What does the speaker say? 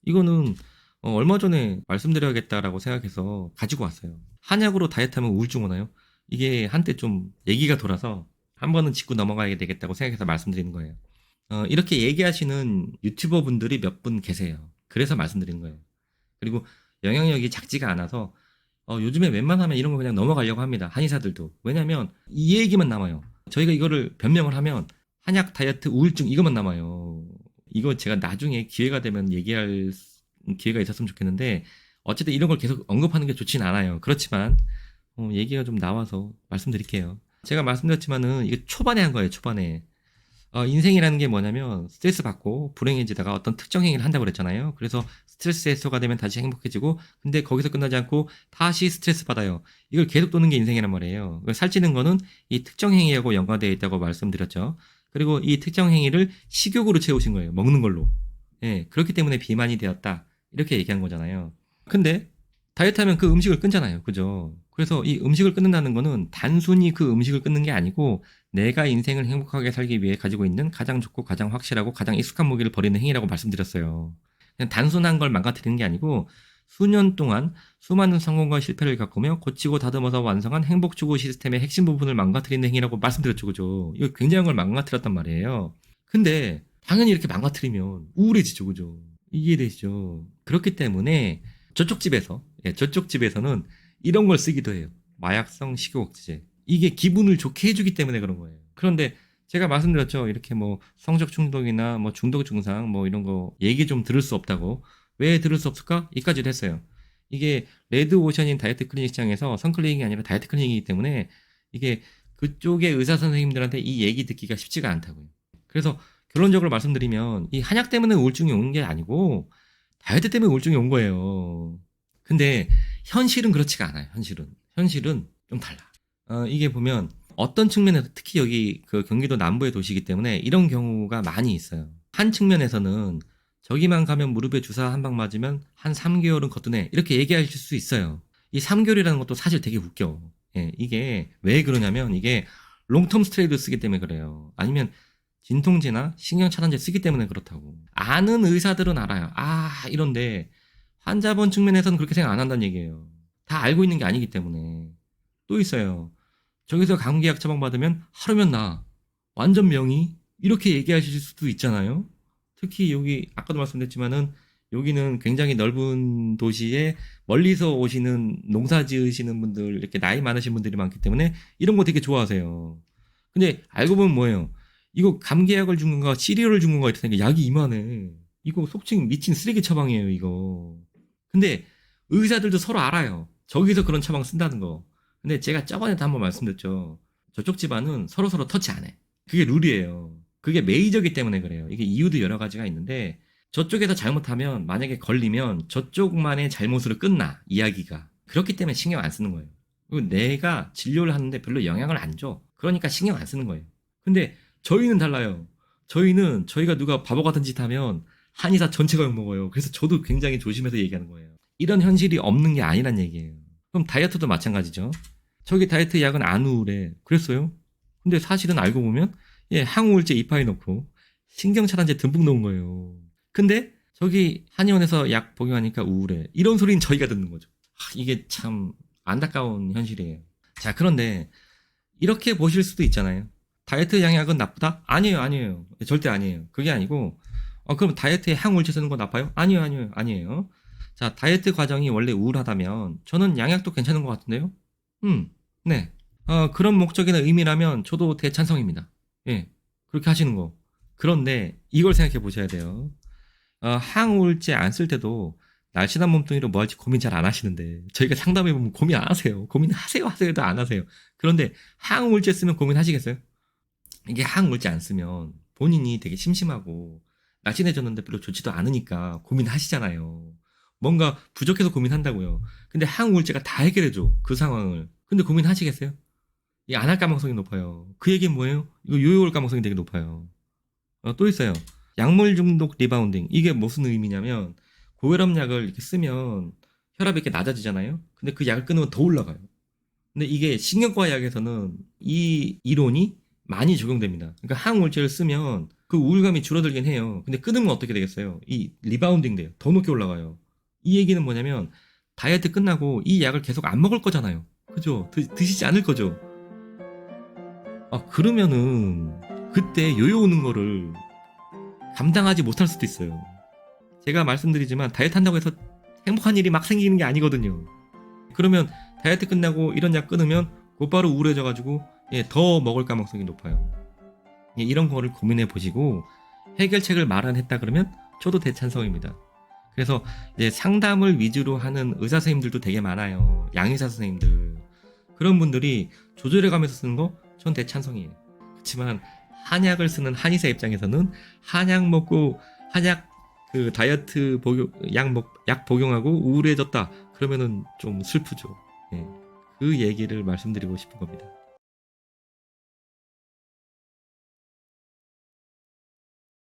이거는 얼마 전에 말씀드려야겠다라고 생각해서 가지고 왔어요. 한약으로 다이어트하면 우울증 오나요? 이게 한때 좀 얘기가 돌아서 한 번은 짚고 넘어가야 되겠다고 생각해서 말씀드리는 거예요. 이렇게 얘기하시는 유튜버 분들이 몇 분 계세요. 그래서 말씀드리는 거예요. 그리고 영향력이 작지가 않아서 요즘에 웬만하면 이런 거 그냥 넘어가려고 합니다. 한의사들도. 왜냐면 이 얘기만 남아요. 저희가 이거를 변명을 하면 한약 다이어트 우울증 이것만 남아요. 이거 제가 나중에 기회가 되면 얘기할 기회가 있었으면 좋겠는데 어쨌든 이런 걸 계속 언급하는 게 좋진 않아요. 그렇지만 얘기가 좀 나와서 말씀드릴게요. 제가 말씀드렸지만은 이게 초반에 한 거예요. 초반에. 인생이라는 게 뭐냐면 스트레스 받고 불행해지다가 어떤 특정 행위를 한다고 그랬잖아요. 그래서 스트레스 해소가 되면 다시 행복해지고 근데 거기서 끝나지 않고 다시 스트레스 받아요. 이걸 계속 도는 게 인생이란 말이에요. 살찌는 거는 이 특정 행위하고 연관되어 있다고 말씀드렸죠. 그리고 이 특정 행위를 식욕으로 채우신 거예요. 먹는 걸로. 예, 그렇기 때문에 비만이 되었다. 이렇게 얘기한 거잖아요. 근데 다이어트 하면 그 음식을 끊잖아요. 그죠? 그래서 이 음식을 끊는다는 거는 단순히 그 음식을 끊는 게 아니고 내가 인생을 행복하게 살기 위해 가지고 있는 가장 좋고 가장 확실하고 가장 익숙한 무기를 버리는 행위라고 말씀드렸어요. 그냥 단순한 걸 망가뜨리는 게 아니고 수년 동안 수많은 성공과 실패를 겪으며 고치고 다듬어서 완성한 행복 추구 시스템의 핵심 부분을 망가뜨리는 행위라고 말씀드렸죠. 그죠? 이거 굉장한 걸 망가뜨렸단 말이에요. 근데 당연히 이렇게 망가뜨리면 우울해지죠. 그죠? 이해되시죠? 그렇기 때문에 저쪽 집에서는 이런 걸 쓰기도 해요. 마약성 식욕억제제. 이게 기분을 좋게 해주기 때문에 그런 거예요. 그런데 제가 말씀드렸죠. 이렇게 뭐 성적 중독이나 뭐 중독 증상 뭐 이런 거 얘기 좀 들을 수 없다고. 왜 들을 수 없을까? 이까지도 했어요. 이게 레드 오션인 다이어트 클리닉 시장에서 선클리닉이 아니라 다이어트 클리닉이기 때문에 이게 그쪽의 의사 선생님들한테 이 얘기 듣기가 쉽지가 않다고요. 그래서 결론적으로 말씀드리면 이 한약 때문에 우울증이 오는 게 아니고 다이어트 때문에 우울증이 온 거예요. 근데 현실은 그렇지가 않아요. 현실은 좀 달라. 이게 보면 어떤 측면에서 특히 여기 그 경기도 남부의 도시이기 때문에 이런 경우가 많이 있어요. 한 측면에서는 저기만 가면 무릎에 주사 한 방 맞으면 한 3개월은 거뜬해 이렇게 얘기하실 수 있어요. 이 3개월이라는 것도 사실 되게 웃겨. 예, 이게 왜 그러냐면 이게 롱텀 스테로이드 쓰기 때문에 그래요. 아니면 진통제나 신경차단제 쓰기 때문에 그렇다고. 아는 의사들은 알아요. 이런데 환자분 측면에서는 그렇게 생각 안 한다는 얘기예요. 다 알고 있는 게 아니기 때문에. 또 있어요. 저기서 감기약 처방받으면 하루면 나. 완전 명의? 이렇게 얘기하실 수도 있잖아요. 특히 여기 아까도 말씀드렸지만은 여기는 굉장히 넓은 도시에 멀리서 오시는 농사 지으시는 분들 이렇게 나이 많으신 분들이 많기 때문에 이런 거 되게 좋아하세요. 근데 알고 보면 뭐예요? 이거 감기약을 준 건가 시리얼을 준 건가 이랬더니 약이 이만해. 이거 속칭 미친 쓰레기 처방이에요 이거. 근데 의사들도 서로 알아요. 저기서 그런 처방 쓴다는 거. 근데 제가 저번에도 한번 말씀드렸죠. 저쪽 집안은 서로서로 터치 안 해. 그게 룰이에요. 그게 메이저기 때문에 그래요. 이게 이유도 여러 가지가 있는데 저쪽에서 잘못하면 만약에 걸리면 저쪽만의 잘못으로 끝나 이야기가. 그렇기 때문에 신경 안 쓰는 거예요. 그리고 내가 진료를 하는데 별로 영향을 안 줘. 그러니까 신경 안 쓰는 거예요. 근데 저희는 달라요. 저희는 저희가 누가 바보 같은 짓 하면 한의사 전체가 욕먹어요. 그래서 저도 굉장히 조심해서 얘기하는 거예요. 이런 현실이 없는 게 아니란 얘기예요. 그럼 다이어트도 마찬가지죠. 저기 다이어트 약은 안 우울해. 그랬어요? 근데 사실은 알고 보면 항우울제 이파에 넣고 신경차단제 듬뿍 넣은 거예요. 근데 저기 한의원에서 약 복용하니까 우울해. 이런 소리는 저희가 듣는 거죠. 이게 참 안타까운 현실이에요. 자, 그런데 이렇게 보실 수도 있잖아요. 다이어트 양약은 나쁘다? 아니에요. 절대 아니에요. 그게 아니고 그럼 다이어트에 항우울제 쓰는 거 나빠요? 아니에요. 자, 다이어트 과정이 원래 우울하다면 저는 양약도 괜찮은 것 같은데요? 네. 그런 목적이나 의미라면 저도 대찬성입니다. 예, 그렇게 하시는 거. 그런데 이걸 생각해 보셔야 돼요. 항우울제 안 쓸 때도 날씬한 몸뚱이로 뭐 할지 고민 잘 안 하시는데 저희가 상담해 보면 고민 안 하세요. 고민하세요 해도 안 하세요. 그런데 항우울제 쓰면 고민하시겠어요? 이게 항우울제 안 쓰면 본인이 되게 심심하고 날씬해졌는데 별로 좋지도 않으니까 고민하시잖아요. 뭔가 부족해서 고민한다고요. 근데 항우울제가 다 해결해줘. 그 상황을. 근데 고민하시겠어요? 이 안 할 가능성이 높아요. 그 얘기는 뭐예요? 이거 요요할 가능성이 되게 높아요. 또 있어요. 약물 중독 리바운딩. 이게 무슨 의미냐면 고혈압 약을 이렇게 쓰면 혈압이 이렇게 낮아지잖아요. 근데 그 약을 끊으면 더 올라가요. 근데 이게 신경과 약에서는 이 이론이 많이 적용됩니다. 그러니까 항우울제를 쓰면 그 우울감이 줄어들긴 해요. 근데 끊으면 어떻게 되겠어요? 이 리바운딩 돼요. 더 높게 올라가요. 이 얘기는 뭐냐면 다이어트 끝나고 이 약을 계속 안 먹을 거잖아요. 그죠? 드시지 않을 거죠. 그러면은 그때 요요 오는 거를 감당하지 못할 수도 있어요. 제가 말씀드리지만 다이어트 한다고 해서 행복한 일이 막 생기는 게 아니거든요. 그러면 다이어트 끝나고 이런 약 끊으면 곧바로 우울해져가지고 더 먹을 가능성이 높아요. 이런 거를 고민해 보시고 해결책을 마련했다 그러면 저도 대찬성입니다. 그래서 이제 상담을 위주로 하는 의사 선생님들도 되게 많아요. 양의사 선생님들. 그런 분들이 조절해 가면서 쓰는 거 전 대찬성이에요. 그렇지만 한약을 쓰는 한의사 입장에서는 한약 먹고 한약 그 다이어트 복용 약 복용하고 우울해졌다 그러면은 좀 슬프죠. 그 얘기를 말씀드리고 싶은 겁니다.